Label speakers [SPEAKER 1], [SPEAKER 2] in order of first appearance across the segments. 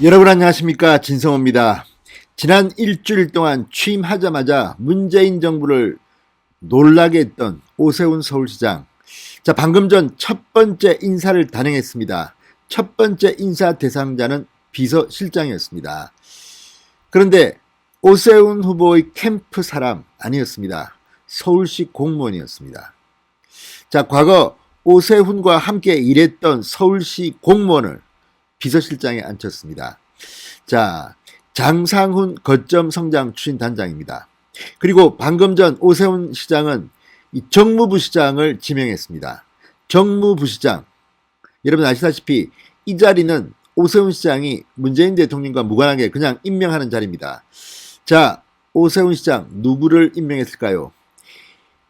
[SPEAKER 1] 여러분 안녕하십니까, 진성호입니다. 지난 일주일 동안 취임하자마자 문재인 정부를 놀라게 했던 오세훈 서울시장. 자, 방금 전 첫 번째 인사를 단행했습니다. 첫 번째 인사 대상자는 비서실장이었습니다. 그런데 오세훈 후보의 캠프 사람 아니었습니다. 서울시 공무원이었습니다. 자, 과거 오세훈과 함께 일했던 서울시 공무원을 비서실장에 앉혔습니다. 자, 장상훈 거점 성장 추진 단장입니다. 그리고 방금 전 오세훈 시장은 이 정무부시장을 지명했습니다. 정무부시장. 여러분 아시다시피 이 자리는 오세훈 시장이 문재인 대통령과 무관하게 그냥 임명하는 자리입니다. 자, 오세훈 시장 누구를 임명했을까요?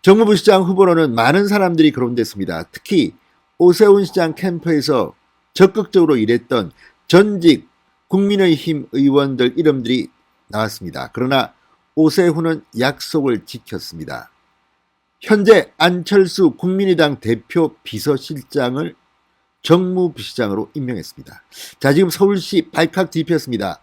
[SPEAKER 1] 정무부시장 후보로는 많은 사람들이 거론됐습니다. 특히 오세훈 시장 캠프에서 적극적으로 일했던 전직 국민의힘 의원들 이름들이 나왔습니다. 그러나 오세훈은 약속을 지켰습니다. 현재 안철수 국민의당 대표 비서실장을 정무부시장으로 임명했습니다. 자, 지금 서울시 발칵 뒤폈습니다.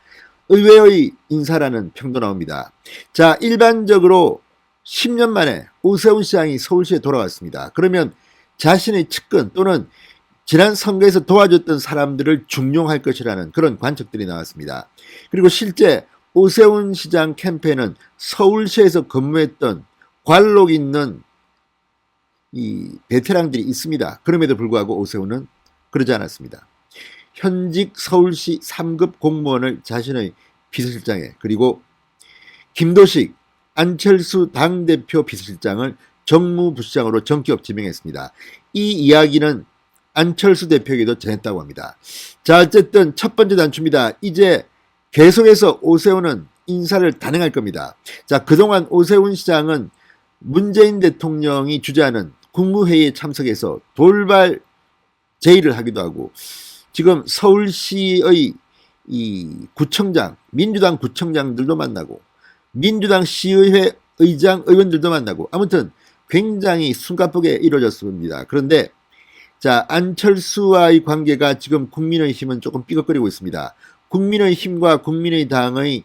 [SPEAKER 1] 의외의 인사라는 평도 나옵니다. 자, 일반적으로 10년 만에 오세훈 시장이 서울시에 돌아왔습니다. 그러면 자신의 측근 또는 지난 선거에서 도와줬던 사람들을 중용할 것이라는 그런 관측들이 나왔습니다. 그리고 실제 오세훈 시장 캠페인은 서울시에서 근무했던 관록 있는 이 베테랑들이 있습니다. 그럼에도 불구하고 오세훈은 그러지 않았습니다. 현직 서울시 3급 공무원을 자신의 비서실장에, 그리고 김도식 안철수 당대표 비서실장을 정무부시장으로 전격 지명했습니다. 이 이야기는 안철수 대표에게도 전했다고 합니다. 자, 어쨌든 첫 번째 단추입니다. 이제 계속해서 오세훈은 인사를 단행할 겁니다. 자, 그동안 오세훈 시장은 문재인 대통령이 주재하는 국무회의에 참석해서 돌발 제의를 하기도 하고, 지금 서울시의 이 구청장, 민주당 구청장들도 만나고, 민주당 시의회 의장 의원들도 만나고, 아무튼 굉장히 숨가쁘게 이루어졌습니다. 그런데 자, 안철수와의 관계가 지금 국민의힘은 조금 삐걱거리고 있습니다. 국민의힘과 국민의당의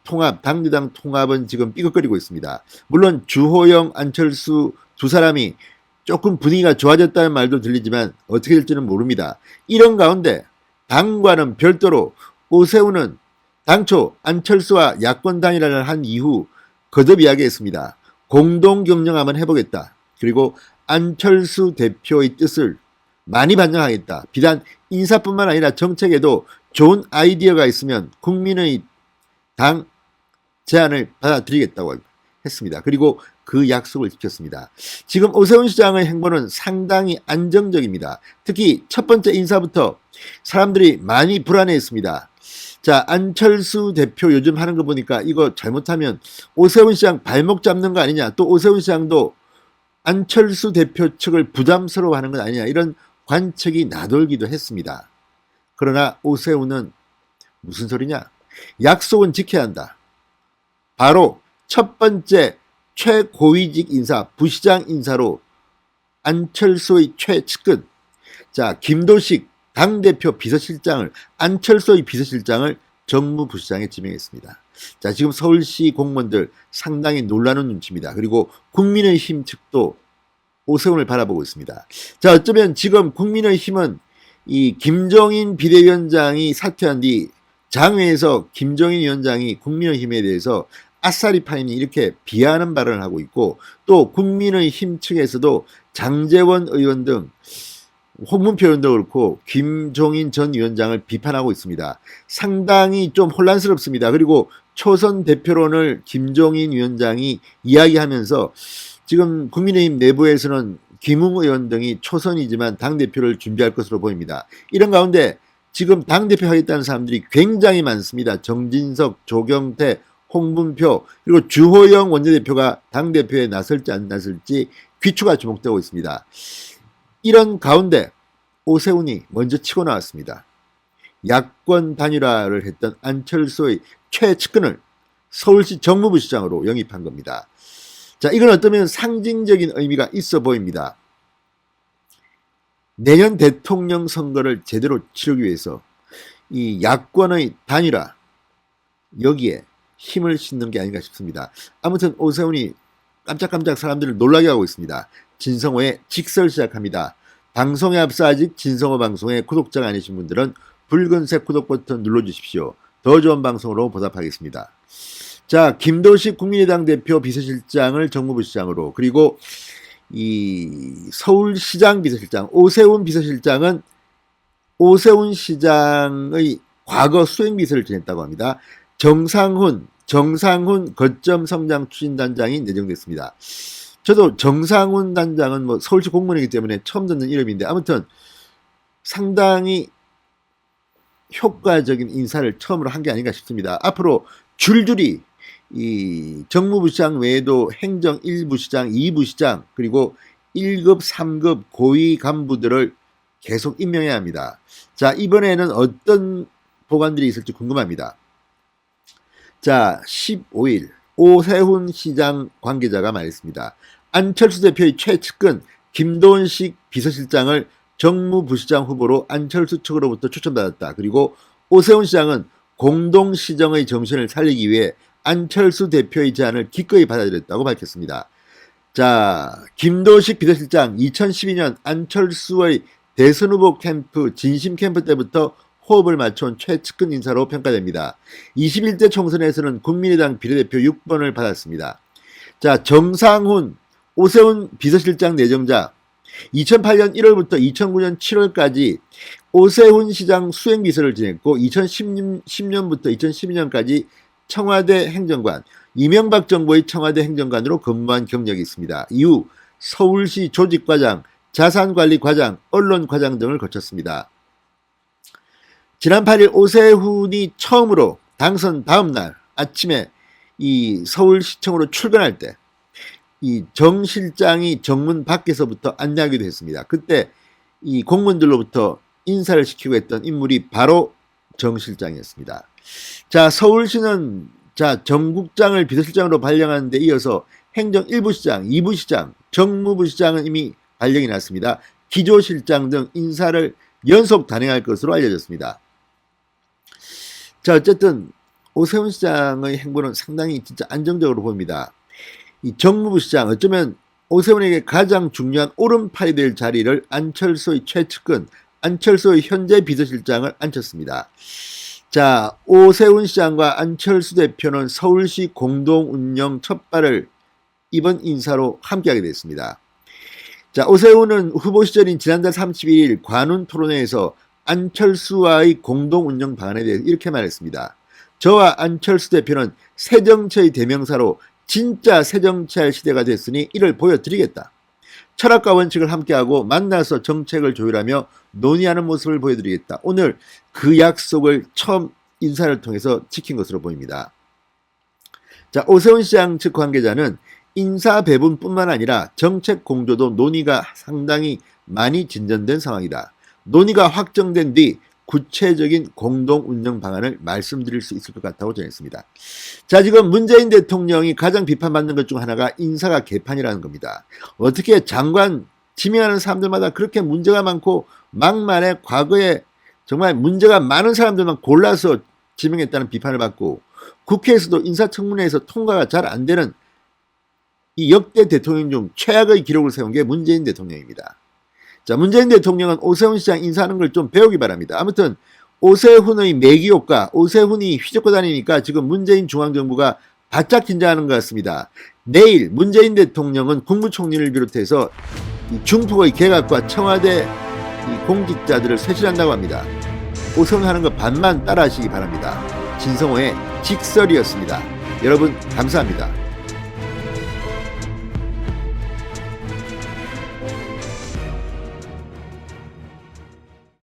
[SPEAKER 1] 통합, 당대당 통합은 지금 삐걱거리고 있습니다. 물론 주호영, 안철수 두 사람이 조금 분위기가 좋아졌다는 말도 들리지만 어떻게 될지는 모릅니다. 이런 가운데 당과는 별도로 오세훈은 당초 안철수와 야권 단일화를 한 이후 거듭 이야기했습니다. 공동 경영 한번 해보겠다. 그리고 안철수 대표의 뜻을 많이 반영하겠다. 비단 인사뿐만 아니라 정책에도 좋은 아이디어가 있으면 국민의 당 제안을 받아들이겠다고 했습니다. 그리고 그 약속을 지켰습니다. 지금 오세훈 시장의 행보는 상당히 안정적입니다. 특히 첫 번째 인사부터 사람들이 많이 불안해했습니다. 자, 안철수 대표 요즘 하는 거 보니까 이거 잘못하면 오세훈 시장 발목 잡는 거 아니냐, 또 오세훈 시장도 안철수 대표 측을 부담스러워하는 건 아니냐, 이런 관측이 나돌기도 했습니다. 그러나 오세훈은 무슨 소리냐? 약속은 지켜야 한다. 바로 첫 번째 최고위직 인사, 부시장 인사로 안철수의 최측근, 자, 김도식 당대표 비서실장을, 안철수의 비서실장을 정무부시장에 지명했습니다. 자, 지금 서울시 공무원들 상당히 놀라는 눈치입니다. 그리고 국민의힘 측도 오세훈을 바라보고 있습니다. 자, 어쩌면 지금 국민의힘은 이 김종인 비대위원장이 사퇴한 뒤 장외에서 김종인 위원장이 국민의힘에 대해서 아싸리 파이니 이렇게 비하하는 발언을 하고 있고, 또 국민의힘 측에서도 장제원 의원 등 홍문표 의원도 그렇고 김종인 전 위원장을 비판하고 있습니다. 상당히 좀 혼란스럽습니다. 그리고 초선 대표론을 김종인 위원장이 이야기하면서 지금 국민의힘 내부에서는 김웅 의원 등이 초선이지만 당대표를 준비할 것으로 보입니다. 이런 가운데 지금 당대표 하겠다는 사람들이 굉장히 많습니다. 정진석, 조경태, 홍문표, 그리고 주호영 원내대표가 당대표에 나설지 안 나설지 귀추가 주목되고 있습니다. 이런 가운데 오세훈이 먼저 치고 나왔습니다. 야권 단일화를 했던 안철수의 최측근을 서울시 정무부시장으로 영입한 겁니다. 자, 이건 어쩌면 상징적인 의미가 있어 보입니다. 내년 대통령 선거를 제대로 치르기 위해서 이 야권의 단일화 여기에 힘을 싣는 게 아닌가 싶습니다. 아무튼 오세훈이 깜짝깜짝 사람들을 놀라게 하고 있습니다. 진성호의 직설 시작합니다. 방송에 앞서 아직 진성호 방송의 구독자가 아니신 분들은 붉은색 구독 버튼 눌러주십시오. 더 좋은 방송으로 보답하겠습니다. 자, 김도식 국민의당 대표 비서실장을 정무부시장으로, 그리고 이 서울시장 비서실장 오세훈 비서실장은 오세훈 시장의 과거 수행비서를 지냈다고 합니다. 정상훈 거점 성장 추진단장이 내정됐습니다. 저도 정상훈 단장은 뭐 서울시 공무원이기 때문에 처음 듣는 이름인데, 아무튼 상당히 효과적인 인사를 처음으로 한 게 아닌가 싶습니다. 앞으로 줄줄이 이 정무부시장 외에도 행정 1부시장, 2부시장, 그리고 1급, 3급 고위 간부들을 계속 임명해야 합니다. 자, 이번에는 어떤 보관들이 있을지 궁금합니다. 자, 15일 오세훈 시장 관계자가 말했습니다. 안철수 대표의 최측근 김도식 비서실장을 정무부시장 후보로 안철수 측으로부터 추천받았다. 그리고 오세훈 시장은 공동시정의 정신을 살리기 위해 안철수 대표의 제안을 기꺼이 받아들였다고 밝혔습니다. 자, 김도식 비서실장 2012년 안철수의 대선 후보 캠프 진심 캠프 때부터 호흡을 맞춰온 최측근 인사로 평가됩니다. 21대 총선에서는 국민의당 비례대표 6번을 받았습니다. 자, 정상훈 오세훈 비서실장 내정자 2008년 1월부터 2009년 7월까지 오세훈 시장 수행비서를 지냈고 2010년부터 2012년까지 청와대 행정관, 이명박 정부의 청와대 행정관으로 근무한 경력이 있습니다. 이후 서울시 조직과장, 자산관리과장, 언론과장 등을 거쳤습니다. 지난 8일 오세훈이 처음으로 당선 다음 날 아침에 이 서울시청으로 출근할 때 이 정 실장이 정문 밖에서부터 안내하기도 했습니다. 그때 이 공무원들로부터 인사를 시키고 했던 인물이 바로 정 실장이었습니다. 자, 서울시는 정국장을 비서실장으로 발령하는 데 이어서 행정 1부시장, 2부시장, 정무부시장은 이미 발령이 났습니다. 기조실장 등 인사를 연속 단행할 것으로 알려졌습니다. 자, 어쨌든 오세훈 시장의 행보는 상당히 진짜 안정적으로 보입니다. 이 정무부시장, 어쩌면 오세훈에게 가장 중요한 오른팔이 될 자리를 안철수의 최측근, 안철수의 현재 비서실장을 앉혔습니다. 자, 오세훈 시장과 안철수 대표는 서울시 공동운영 첫 발을 이번 인사로 함께하게 됐습니다. 자, 오세훈은 후보 시절인 지난달 31일 관훈 토론회에서 안철수와의 공동운영 방안에 대해서 이렇게 말했습니다. 저와 안철수 대표는 새정치의 대명사로 진짜 새정치할 시대가 됐으니 이를 보여드리겠다. 철학과 원칙을 함께하고 만나서 정책을 조율하며 논의하는 모습을 보여드리겠다. 오늘 그 약속을 처음 인사를 통해서 지킨 것으로 보입니다. 자, 오세훈 시장 측 관계자는 인사 배분뿐만 아니라 정책 공조도 논의가 상당히 많이 진전된 상황이다. 논의가 확정된 뒤 구체적인 공동 운영 방안을 말씀드릴 수 있을 것 같다고 전했습니다. 자, 지금 문재인 대통령이 가장 비판받는 것 중 하나가 인사가 개판이라는 겁니다. 어떻게 장관 지명하는 사람들마다 그렇게 문제가 많고 막말에 과거에 정말 문제가 많은 사람들만 골라서 지명했다는 비판을 받고 국회에서도 인사청문회에서 통과가 잘 안 되는 이 역대 대통령 중 최악의 기록을 세운 게 문재인 대통령입니다. 자, 문재인 대통령은 오세훈 시장 인사하는 걸 좀 배우기 바랍니다. 아무튼 오세훈의 매기효과, 오세훈이 휘젓고 다니니까 지금 문재인 중앙정부가 바짝 긴장하는 것 같습니다. 내일 문재인 대통령은 국무총리를 비롯해서 중폭의 개각과 청와대 공직자들을 쇄신한다고 합니다. 오세훈 하는 거 반만 따라하시기 바랍니다. 진성호의 직설이었습니다. 여러분 감사합니다.